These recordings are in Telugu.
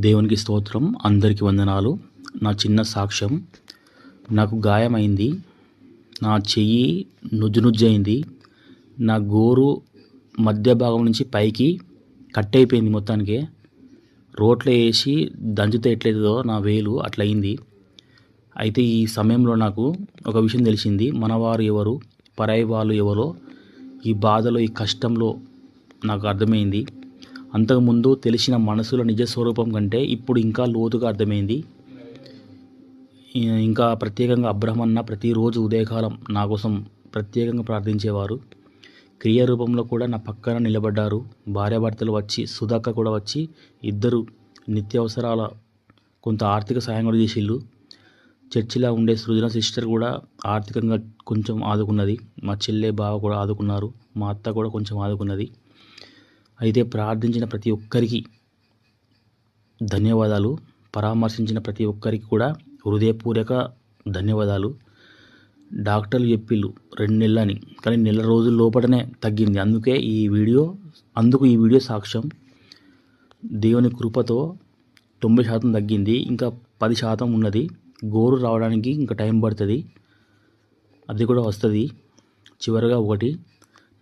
దేవునికి స్తోత్రం. అందరికీ వందనాలు. నా చిన్న సాక్ష్యం. నాకు గాయమైంది. నా చెయ్యి నుజ్జయింది. నా గోరు మధ్య భాగం నుంచి పైకి కట్ అయిపోయింది మొత్తానికే. రోట్లో వేసి దంచితే ఎట్లయితుందో నా వేలు అట్లా అయింది. అయితే ఈ సమయంలో నాకు ఒక విషయం తెలిసింది. మనవారు ఎవరు, పరాయి వాళ్ళు ఎవరో ఈ బాధలో, ఈ కష్టంలో నాకు అర్థమైంది. అంతకుముందు తెలిసిన మనసుల నిజస్వరూపం కంటే ఇప్పుడు ఇంకా లోతుగా అర్థమైంది. ఇంకా ప్రత్యేకంగా అబ్రహమన్న ప్రతిరోజు ఉదయకాలం నా కోసం ప్రత్యేకంగా ప్రార్థించేవారు. క్రియ రూపంలో కూడా నా పక్కన నిలబడ్డారు. భార్యాభర్తలు వచ్చి, సుధాక్క కూడా వచ్చి, ఇద్దరు నిత్యావసరాల కొంత ఆర్థిక సాయం కూడా చేసిళ్ళు. చర్చిలో ఉండే సృజన సిస్టర్ కూడా ఆర్థికంగా కొంచెం ఆదుకున్నది. మా చెల్లె బావ కూడా ఆదుకున్నారు. మా అత్త కూడా కొంచెం ఆదుకున్నది. అయితే ప్రార్థించిన ప్రతి ఒక్కరికి ధన్యవాదాలు. పరామర్శించిన ప్రతి ఒక్కరికి కూడా హృదయపూర్వక ధన్యవాదాలు. డాక్టర్లు చెప్పిళ్ళు 2 నెలలని, కానీ నెల రోజుల లోపలనే తగ్గింది. అందుకు ఈ వీడియో సాక్ష్యం. దేవుని కృపతో 90% తగ్గింది. ఇంకా 10% ఉన్నది. గోరు రావడానికి ఇంకా టైం పడుతుంది. అది కూడా వస్తుంది. చివరిగా ఒకటి,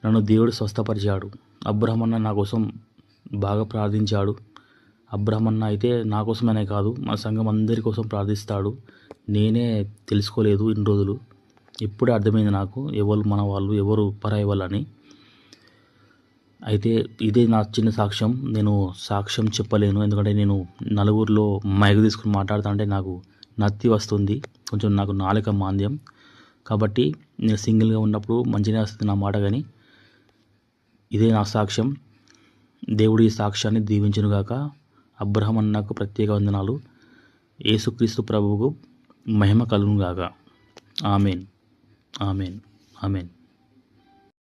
నన్ను దేవుడు స్వస్థపరిచాడు. అబ్రహమన్న నా కోసం బాగా ప్రార్థించాడు. అబ్రహమన్న అయితే నా కోసమనే కాదు, మన సంఘం అందరి కోసం ప్రార్థిస్తాడు. నేనే తెలుసుకోలేదు ఇన్ని రోజులు. ఇప్పుడే అర్థమైంది నాకు ఎవరు మన వాళ్ళు, ఎవరు పరాయి వాళ్ళు అని. అయితే ఇదే నా చిన్న సాక్ష్యం. నేను సాక్ష్యం చెప్పలేను, ఎందుకంటే నేను నలుగురిలో మైక్ తీసుకుని మాట్లాడుతా అంటే నాకు నత్తి వస్తుంది. కొంచెం నాకు నాలుక మాంద్యం. కాబట్టి నేను సింగిల్గా ఉన్నప్పుడు మంచిగా వస్తుంది నా మాట. కానీ ఇదే నా సాక్ష్యం. దేవుడు ఈ సాక్ష్యాన్ని దీవించునుగాక. అబ్రహమన్నకు ప్రత్యేక వందనాలు. యేసుక్రీస్తు ప్రభువుకు మహిమ కలుగునుగాక. Amen, amen, amen.